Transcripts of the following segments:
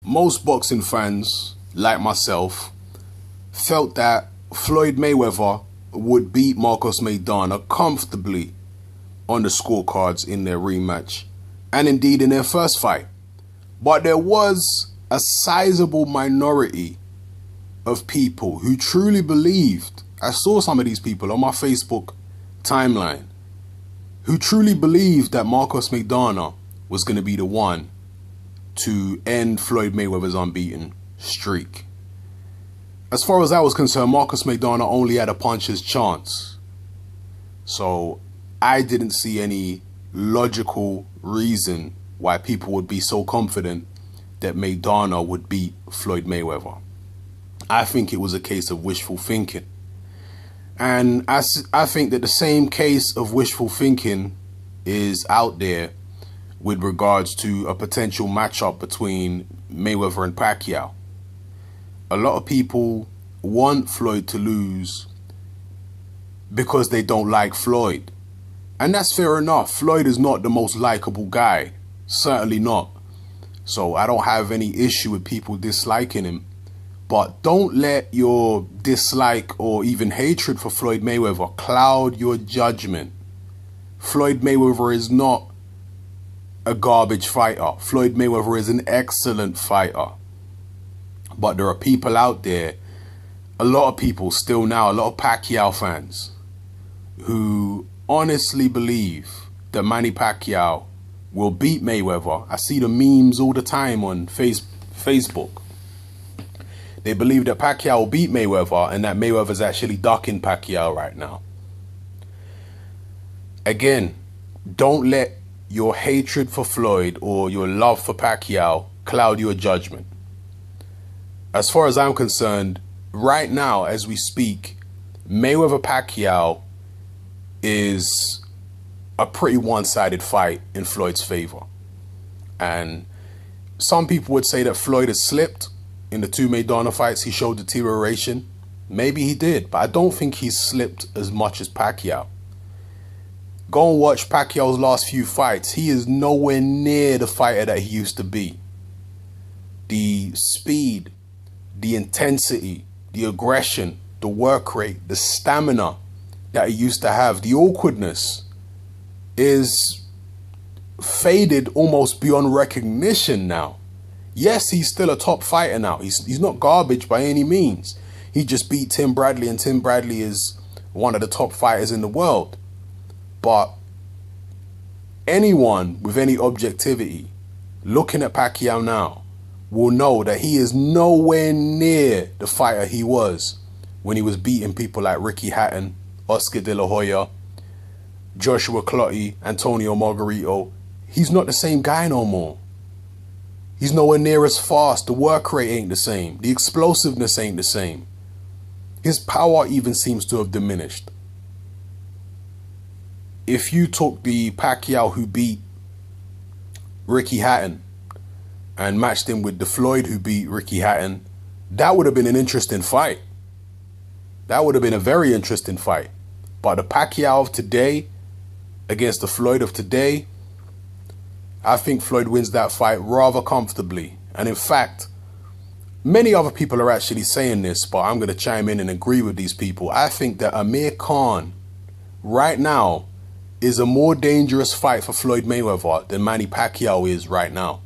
most boxing fans, like myself, felt that Floyd Mayweather would beat Marcos Maidana comfortably on the scorecards in their rematch, and indeed in their first fight. But there was a sizable minority of people who truly believed, I saw some of these people on my Facebook timeline, who truly believed that Marcos Maidana was going to be the one to end Floyd Mayweather's unbeaten streak. As far as I was concerned, Marcos Maidana only had a puncher's chance. So I didn't see any logical reason why people would be so confident that Maidana would beat Floyd Mayweather. I think it was a case of wishful thinking. And I think that the same case of wishful thinking is out there with regards to a potential matchup between Mayweather and Pacquiao. A lot of people want Floyd to lose because they don't like Floyd. And that's fair enough. Floyd is not the most likable guy. Certainly not. So I don't have any issue with people disliking him. But don't let your dislike or even hatred for Floyd Mayweather cloud your judgment. Floyd Mayweather is not a garbage fighter. Floyd Mayweather is an excellent fighter. But there are people out there, a lot of people still now, a lot of Pacquiao fans, who honestly believe that Manny Pacquiao will beat Mayweather. I see the memes all the time on Facebook. They believe that Pacquiao will beat Mayweather and that Mayweather's actually ducking Pacquiao right now. Again, don't let your hatred for Floyd or your love for Pacquiao cloud your judgment. As far as I'm concerned, right now as we speak, Mayweather-Pacquiao is a pretty one-sided fight in Floyd's favor. And some people would say that Floyd has slipped. In the two Maidana fights, he showed deterioration. Maybe he did, but I don't think he's slipped as much as Pacquiao. Go and watch Pacquiao's last few fights. He is nowhere near the fighter that he used to be. The speed, the intensity, the aggression, the work rate, the stamina that he used to have, the awkwardness is faded almost beyond recognition now. Yes, he's still a top fighter now. He's not garbage by any means. He just beat Tim Bradley, and Tim Bradley is one of the top fighters in the world. But anyone with any objectivity looking at Pacquiao now will know that he is nowhere near the fighter he was when he was beating people like Ricky Hatton, Oscar De La Hoya, Joshua Clottey, Antonio Margarito. He's not the same guy no more. He's nowhere near as fast. The work rate ain't the same. The explosiveness ain't the same. His power even seems to have diminished. If you took the Pacquiao who beat Ricky Hatton and matched him with the Floyd who beat Ricky Hatton, that would have been an interesting fight. That would have been a very interesting fight. But the Pacquiao of today against the Floyd of today, I think Floyd wins that fight rather comfortably. And in fact, many other people are actually saying this, but I'm going to chime in and agree with these people. I think that Amir Khan right now is a more dangerous fight for Floyd Mayweather than Manny Pacquiao is right now.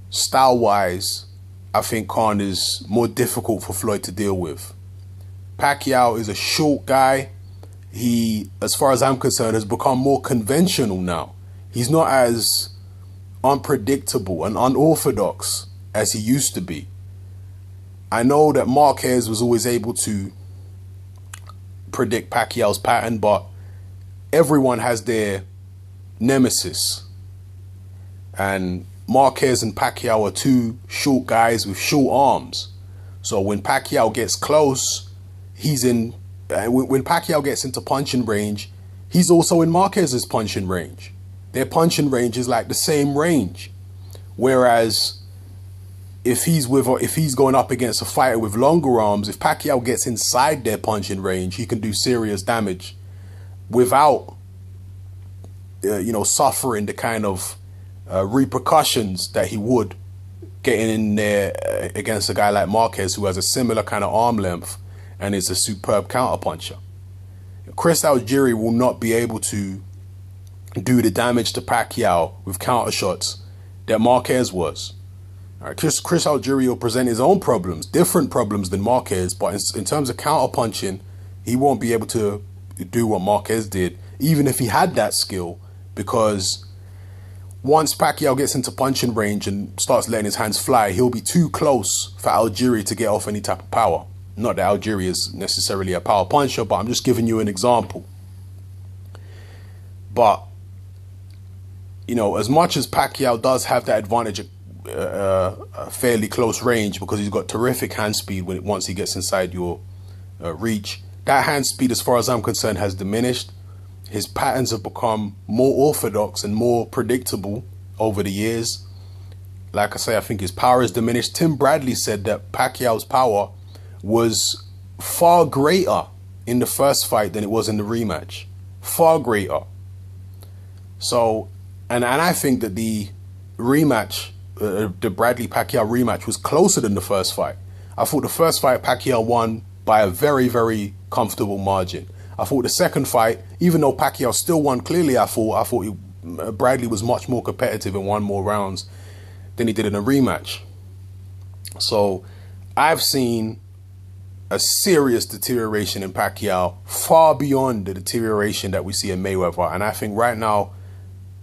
Style-wise, I think Khan is more difficult for Floyd to deal with. Pacquiao is a short guy. He, as far as I'm concerned, has become more conventional now. He's not as unpredictable and unorthodox as he used to be. I know that Marquez was always able to predict Pacquiao's pattern, but everyone has their nemesis. And Marquez and Pacquiao are two short guys with short arms. So when Pacquiao gets close, when Pacquiao gets into punching range, he's also in Marquez's punching range. Their punching range is like the same range. Whereas if he's going up against a fighter with longer arms, if Pacquiao gets inside their punching range, he can do serious damage without suffering the kind of repercussions that he would getting in there against a guy like Marquez, who has a similar kind of arm length and is a superb counterpuncher. Chris Algieri will not be able to do the damage to Pacquiao with counter shots that Marquez was. All right, Chris Algieri will present his own problems, different problems than Marquez, but in terms of counterpunching, he won't be able to do what Marquez did, even if he had that skill, because once Pacquiao gets into punching range and starts letting his hands fly, he'll be too close for Algieri to get off any type of power. Not that Algieri is necessarily a power puncher, but I'm just giving you an example. But, you know, as much as Pacquiao does have that advantage at a fairly close range, because he's got terrific hand speed once he gets inside your reach, that hand speed, as far as I'm concerned, has diminished. His patterns have become more orthodox and more predictable over the years. Like I say, I think his power has diminished. Tim Bradley said that Pacquiao's power was far greater in the first fight than it was in the rematch. Far greater. So, and I think that the rematch, the Bradley-Pacquiao rematch, was closer than the first fight. I thought the first fight Pacquiao won by a very, very comfortable margin. I thought the second fight, even though Pacquiao still won clearly, I thought Bradley was much more competitive and won more rounds than he did in a rematch. So I've seen a serious deterioration in Pacquiao, far beyond the deterioration that we see in Mayweather. And I think right now,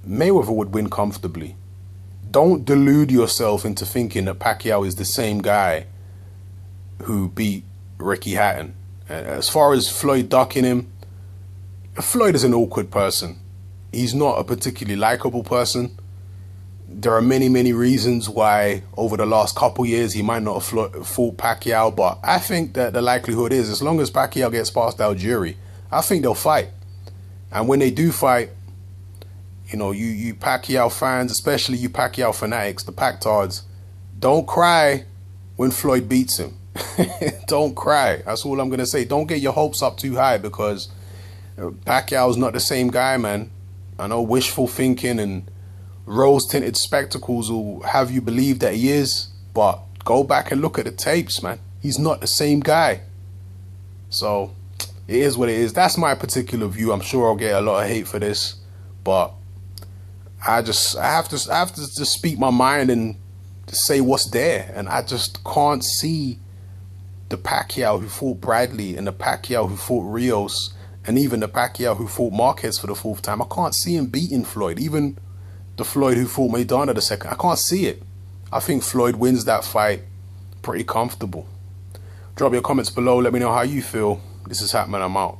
Mayweather would win comfortably. Don't delude yourself into thinking that Pacquiao is the same guy who beat Ricky Hatton. As far as Floyd ducking him, Floyd is an awkward person. He's not a particularly likable person. There are many, many reasons why over the last couple years he might not have fought Pacquiao, but I think that the likelihood is, as long as Pacquiao gets past Algieri, I think they'll fight. And when they do fight, you know, you Pacquiao fans, especially you Pacquiao fanatics, the Pactards, don't cry when Floyd beats him. Don't cry. That's all I'm going to say. Don't get your hopes up too high, because Pacquiao's not the same guy, man. I know wishful thinking and rose-tinted spectacles will have you believe that he is, but go back and look at the tapes, man. He's not the same guy. So it is what it is. That's my particular view. I'm sure I'll get a lot of hate for this, but I have to just speak my mind and say what's there. And I just can't see the Pacquiao who fought Bradley and the Pacquiao who fought Rios and even the Pacquiao who fought Marquez for the fourth time. I can't see him beating Floyd. Even the Floyd who fought Maidana the second, I can't see it. I think Floyd wins that fight pretty comfortable. Drop your comments below. Let me know how you feel. This is Hatman. I'm out.